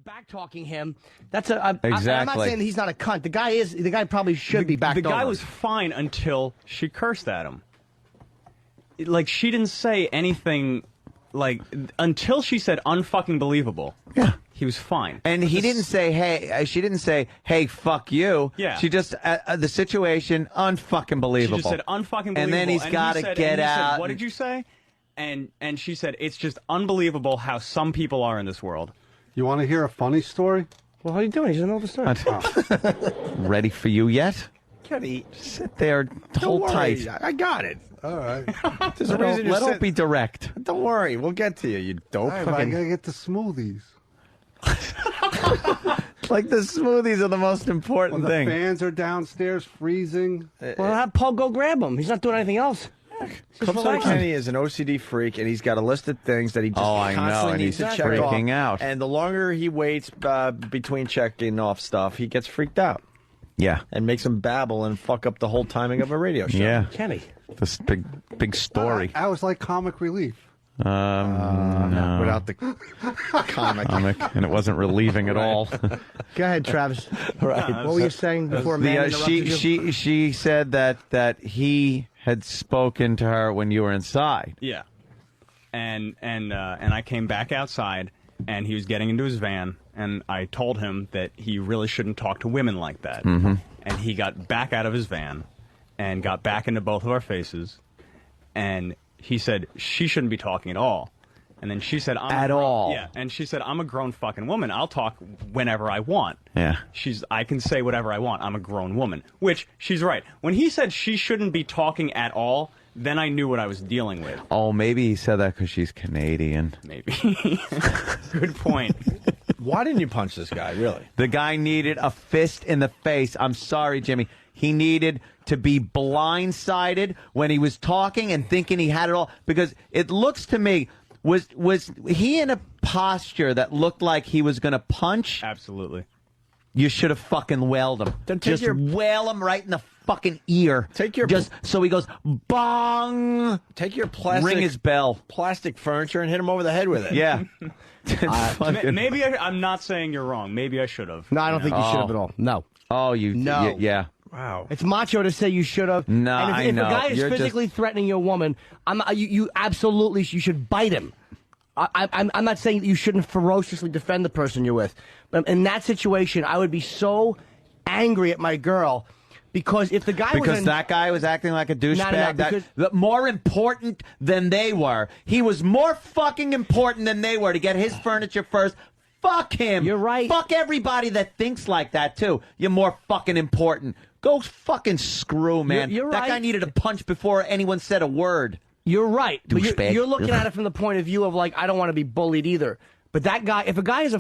back talking him. That's a exactly. I'm not saying that he's not a cunt. The guy probably should be back. The guy was fine until she cursed at him. Like, she didn't say anything. Like, until she said unfucking believable. Yeah. He was fine. And he didn't say, hey, she didn't say, hey, fuck you. Yeah. She just, the situation, unfucking believable. She just said unfucking believable. And then he's got to get out. Said, what did you say? And she said, it's just unbelievable how some people are in this world. You want to hear a funny story? Well, how are you doing? He's in the middle of the story. Ready for you yet? Kenny, sit there, hold tight. I got it. All right. There's a reason you're Let Opie direct. Don't worry, we'll get to you, you dope. All right, I gotta get the smoothies. Like the smoothies are the most important When thing. the fans are downstairs freezing. Well, have Paul go grab him. He's not doing anything else. Kenny is an OCD freak, and he's got a list of things that he just I know, constantly and needs he's to check freaking off. out. And the longer he waits between checking off stuff, he gets freaked out. Yeah. And makes him babble and fuck up the whole timing of a radio show. Yeah. Kenny. This big story. I was like comic relief. No. Without the comic. And it wasn't relieving at all. Go ahead, Travis. Right. What were you saying before man interrupted you? She said that he had spoken to her when you were inside. Yeah. And I came back outside, and he was getting into his van, and I told him that he really shouldn't talk to women like that. Mm-hmm. And he got back out of his van and got back into both of our faces, and he said she shouldn't be talking at all. And then she said, Yeah, and she said, I'm a grown fucking woman. I'll talk whenever I want. Yeah. I can say whatever I want. I'm a grown woman. Which, she's right. When he said she shouldn't be talking at all, then I knew what I was dealing with. Oh, maybe he said that because she's Canadian. Maybe. Good point. Why didn't you punch this guy, really? The guy needed a fist in the face. I'm sorry, Jimmy. He needed to be blindsided when he was talking and thinking he had it all. Because it looks to me, was he in a posture that looked like he was going to punch? Absolutely. You should have fucking wailed him. Just wail him right in the fucking ear. Just so he goes, bong. Take your plastic. Ring his bell. Plastic furniture and hit him over the head with it. Yeah. Maybe I'm not saying you're wrong. Maybe I should have. No, I don't think you should have at all. No. Oh, No. Yeah. Wow. It's macho to say you should have. No, and if I know. a guy is physically threatening your woman, you absolutely you should bite him. I'm not saying that you shouldn't ferociously defend the person you're with, but in that situation, I would be so angry at my girl because if the guy that guy was acting like a douchebag, more important than they were. He was more fucking important than they were to get his furniture first. Fuck him. You're right. Fuck everybody that thinks like that too. You're more fucking important. Go fucking screw, man. You're that right. guy needed a punch before anyone said a word. You're right. But you're looking Douchebag. at it from the point of view of like I don't want to be bullied either. But that guy, if a guy is a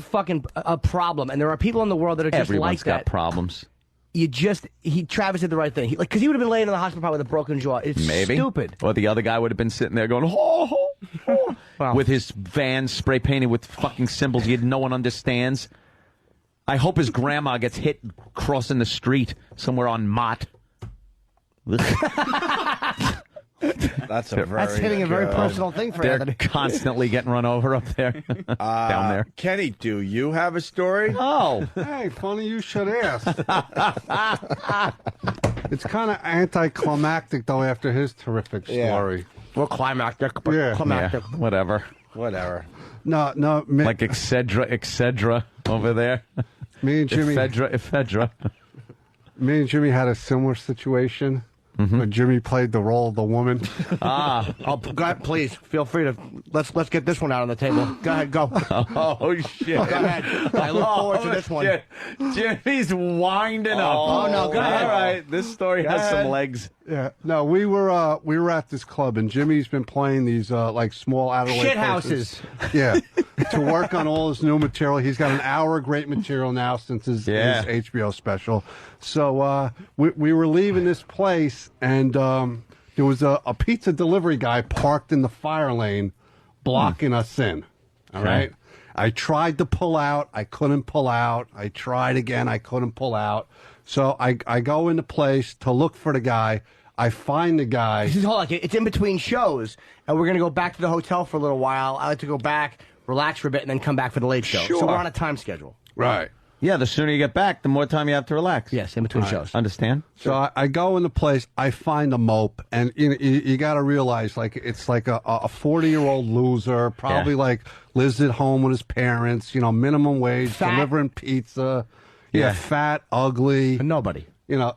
problem, and there are people in the world that are just Everyone's like got that, problems. Travis did the right thing. Because he would have been laying in the hospital probably with a broken jaw. It's Maybe. stupid. Or the other guy would have been sitting there going, oh, oh, Well. with his van spray painted with fucking symbols no one understands. I hope his grandma gets hit crossing the street somewhere on Mott. That's hitting a very personal thing for They're Anthony. constantly getting run over up there, down there. Kenny, do you have a story? Oh. Hey, funny you should ask. It's kind of anticlimactic, though, after his terrific story. Well, climactic, but Yeah. climactic. Yeah, whatever. No, Like etc. over there. Me and Jimmy. Ephedra. Me and Jimmy had a similar situation. But Jimmy played the role of the woman. Oh, go ahead, please feel free to let's get this one out on the table. Go ahead, go. Oh shit! Go ahead. I look forward to this one. Shit. Jimmy's winding up. Oh, no, go ahead. All right, this story has some legs. Yeah, no, we were at this club, and Jimmy's been playing these like small out of the way Shit places. houses. Yeah, to work on all his new material. He's got an hour of great material now since his HBO special. So we were leaving this place, and there was a pizza delivery guy parked in the fire lane, blocking us in. All right. I tried to pull out. I couldn't pull out. I tried again. I couldn't pull out. So I go into place to look for the guy. I find the guy. Hold on, it's in between shows, and we're going to go back to the hotel for a little while. I like to go back, relax for a bit, and then come back for the late show. Sure. So we're on a time schedule. Right. Yeah, the sooner you get back, the more time you have to relax. Yes, in between shows. Understand? So I go in the place, I find a mope, and you got to realize, like, it's like a 40-year-old loser, probably like lives at home with his parents, minimum wage, Fat. delivering pizza. Yeah. Fat, ugly. For nobody.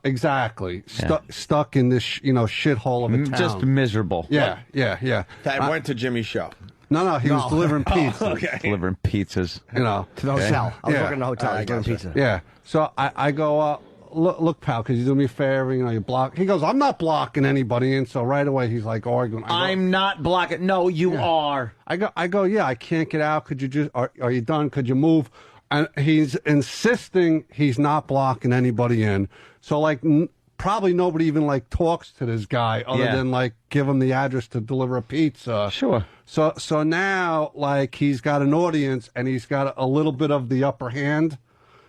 Exactly. Stuck in this, shithole of a town. Just miserable. Yeah. That went to Jimmy's show. No, he was delivering pizza. Okay. Delivering pizzas. To the hotel. I was working in the hotel. Delivering pizza. Yeah. So I go, look, pal, could you do me a favor? You block. He goes, I'm not blocking anybody in. So right away he's like arguing. I'm not blocking. No, you are. I go, yeah, I can't get out. Could you just, are you done? Could you move? And he's insisting he's not blocking anybody in. So like probably nobody even like talks to this guy other than like give him the address to deliver a pizza. Sure. So now like he's got an audience and he's got a little bit of the upper hand.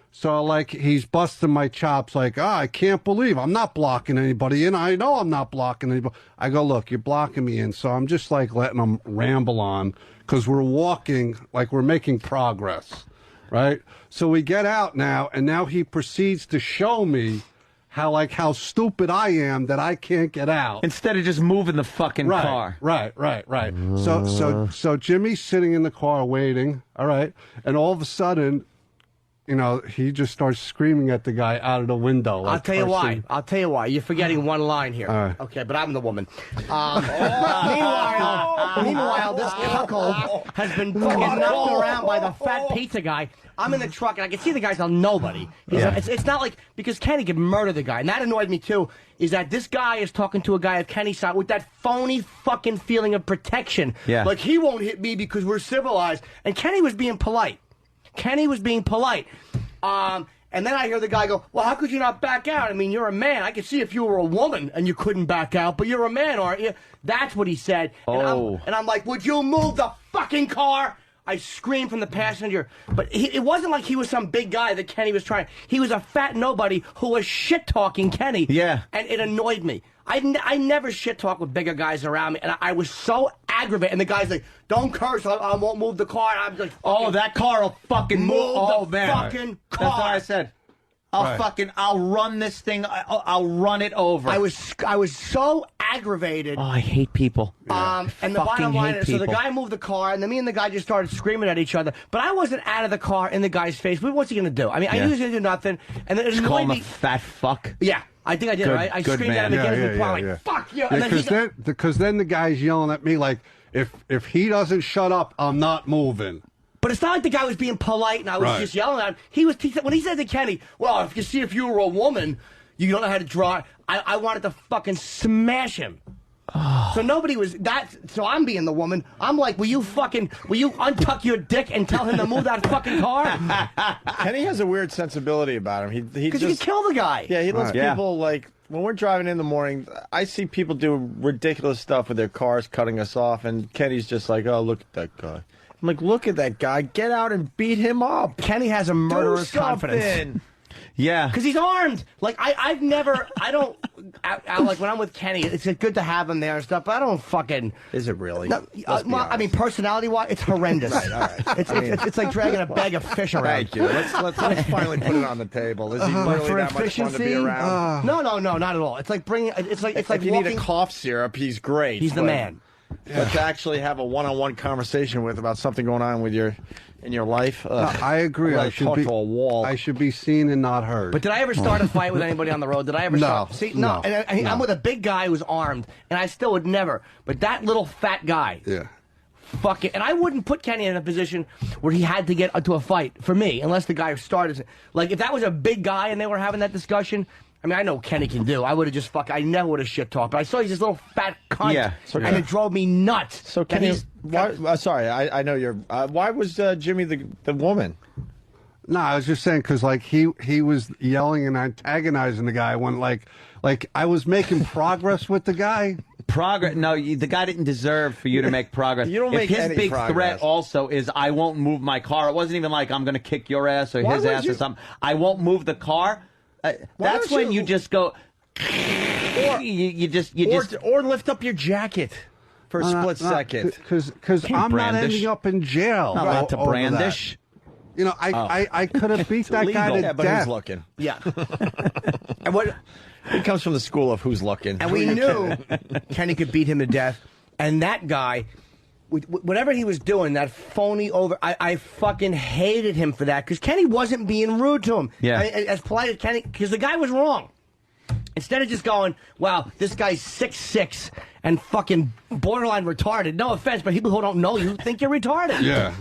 So like he's busting my chops like, I can't believe I'm not blocking anybody in. I know I'm not blocking anybody. I go, look, you're blocking me in. So I'm just like letting him ramble on because we're walking, like we're making progress. Right? So we get out now, and now he proceeds to show me how stupid I am that I can't get out. Instead of just moving the fucking car. Right. So Jimmy's sitting in the car waiting, all right, and all of a sudden, he just starts screaming at the guy out of the window. Like, I'll tell you why. You're forgetting one line here. right. Okay, but I'm the woman. Meanwhile, this cuckold has been fucking knocked around by the fat pizza guy. I'm in the truck, and I can see the guy's on nobody. It's not like, because Kenny could murder the guy, and that annoyed me too, is that this guy is talking to a guy of Kenny's side with that phony fucking feeling of protection. Yeah. Like, he won't hit me because we're civilized. And Kenny was being polite. And then I hear the guy go, well, how could you not back out? I mean, you're a man. I could see if you were a woman and you couldn't back out, but you're a man, aren't you? That's what he said. And I'm like, would you move the fucking car? I screamed from the passenger. But it wasn't like he was some big guy that Kenny was trying. He was a fat nobody who was shit-talking Kenny. Yeah. And it annoyed me. I never shit-talk with bigger guys around me, and I was so aggravated. And the guy's like, don't curse, I won't move the car. And I'm like, oh, that car will fucking move the fucking car. That's what I said. I'll run this thing. I'll run it over. I was so aggravated. Oh, I hate people. And the bottom line is, so the guy moved the car, and then me and the guy just started screaming at each other. But I wasn't out of the car in the guy's face. What's he going to do? I mean, I knew he was going to do nothing. And then it Just call annoyed him me. a fat fuck. Yeah, I think I did. Right? I good screamed at him man. again. Like, fuck you. And because then the guy's yelling at me like, if he doesn't shut up, I'm not moving. But it's not like the guy was being polite and I was just yelling at him. When he said to Kenny, well, if you were a woman, you don't know how to draw. I wanted to fucking smash him. So nobody was that. So I'm being the woman. I'm like, will you untuck your dick and tell him to move that fucking car? Kenny has a weird sensibility about him. Because he can kill the guy. Yeah, he lets people like. When we're driving in the morning, I see people do ridiculous stuff with their cars, cutting us off, and Kenny's just like, oh, look at that guy. I'm like, look at that guy. Get out and beat him up. Kenny has a murderous confidence. Yeah. Because he's armed. Like, I don't, like, when I'm with Kenny, it's good to have him there and stuff, but I don't fucking. Is it really? No, I mean, personality-wise, it's horrendous. Right, all right. It's like dragging a bag of fish around. Thank you. Let's finally put it on the table. Is he really for that much fun to be around? No, not at all. It's like bringing, it's like if you need a cough syrup, he's great. He's the man. But to actually have a one-on-one conversation with about something going on with in your life. I agree. I should talk be to a wall. I should be seen and not heard. But did I ever start a fight with anybody on the road? Did I ever? No. See, no. And I'm with a big guy who's armed, and I still would never. But that little fat guy. Yeah. Fuck it. And I wouldn't put Kenny in a position where he had to get into a fight for me, unless the guy started. Like, if that was a big guy and they were having that discussion, I mean, I know Kenny can do. I would have just I never would have shit talked. But I saw he's this little fat cunt. Yeah. And it drove me nuts. So Kenny, sorry, I know you're. Why was Jimmy the woman? No, I was just saying because like he was yelling and antagonizing the guy when like I was making progress with the guy. Progress? No, the guy didn't deserve for you to make progress. You don't make his any big progress. threat also is I won't move my car. It wasn't even like I'm going to kick your ass or his ass or something. I won't move the car. That's when you just go. Or lift up your jacket. for a split second. Because I'm not ending up in jail. Not allowed to over brandish. that. You know, I could have beat that guy to but death. who's looking? Yeah. And what? He comes from the school of who's looking. And we knew Kenny could beat him to death. And that guy, whatever he was doing, that phony over, I fucking hated him for that because Kenny wasn't being rude to him. Yeah. As polite as Kenny, because the guy was wrong. Instead of just going, wow, this guy's 6'6" and fucking borderline retarded. No offense, but people who don't know you think you're retarded. Yeah.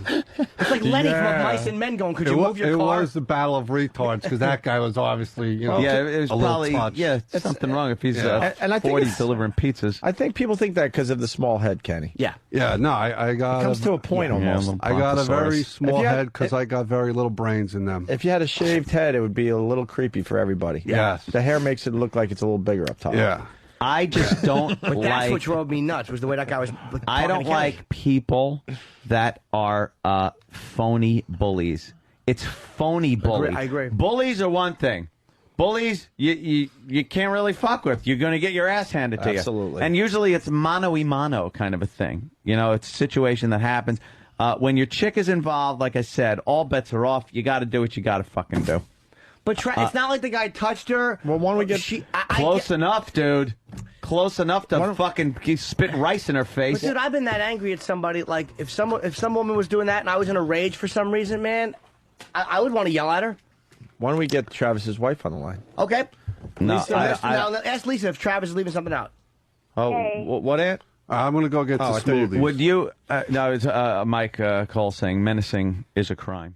It's like Lenny from Mice and Men going, could you move your car? It was the battle of retards because that guy was obviously, you know, Yeah, it was a probably little touch. something wrong if he's And I think 40 it's- delivering pizzas. I think people think that because of the small head, Kenny. Yeah. Yeah, no, I got. It comes to a point almost. little I got a very brontosaurus. small If you had- head because I got very little brains in them. If you had a shaved head, it would be a little creepy for everybody. Yes. The hair makes it look like it's a little bigger up top. Yeah. I just don't But that's like. what drove me nuts, was the way that guy was I don't like people that are phony bullies. It's phony bullies. I agree. Bullies are one thing. Bullies, you can't really fuck with. You're going to get your ass handed to you. Absolutely. And usually it's mano-y-mano kind of a thing. You know, it's a situation that happens. When your chick is involved, like I said, all bets are off. You got to do what you got to fucking do. But it's not like the guy touched her. Well, why don't we get Close enough, dude. Close enough to fucking spit rice in her face. But dude, I've been that angry at somebody. Like if some woman was doing that and I was in a rage for some reason, man, I would want to yell at her. Why don't we get Travis's wife on the line? Okay. No, Lisa, now ask Lisa if Travis is leaving something out. Oh, what, Aunt? I'm going to go get the I thought you- smoothies. Would you? No, it's Mike Cole saying menacing is a crime.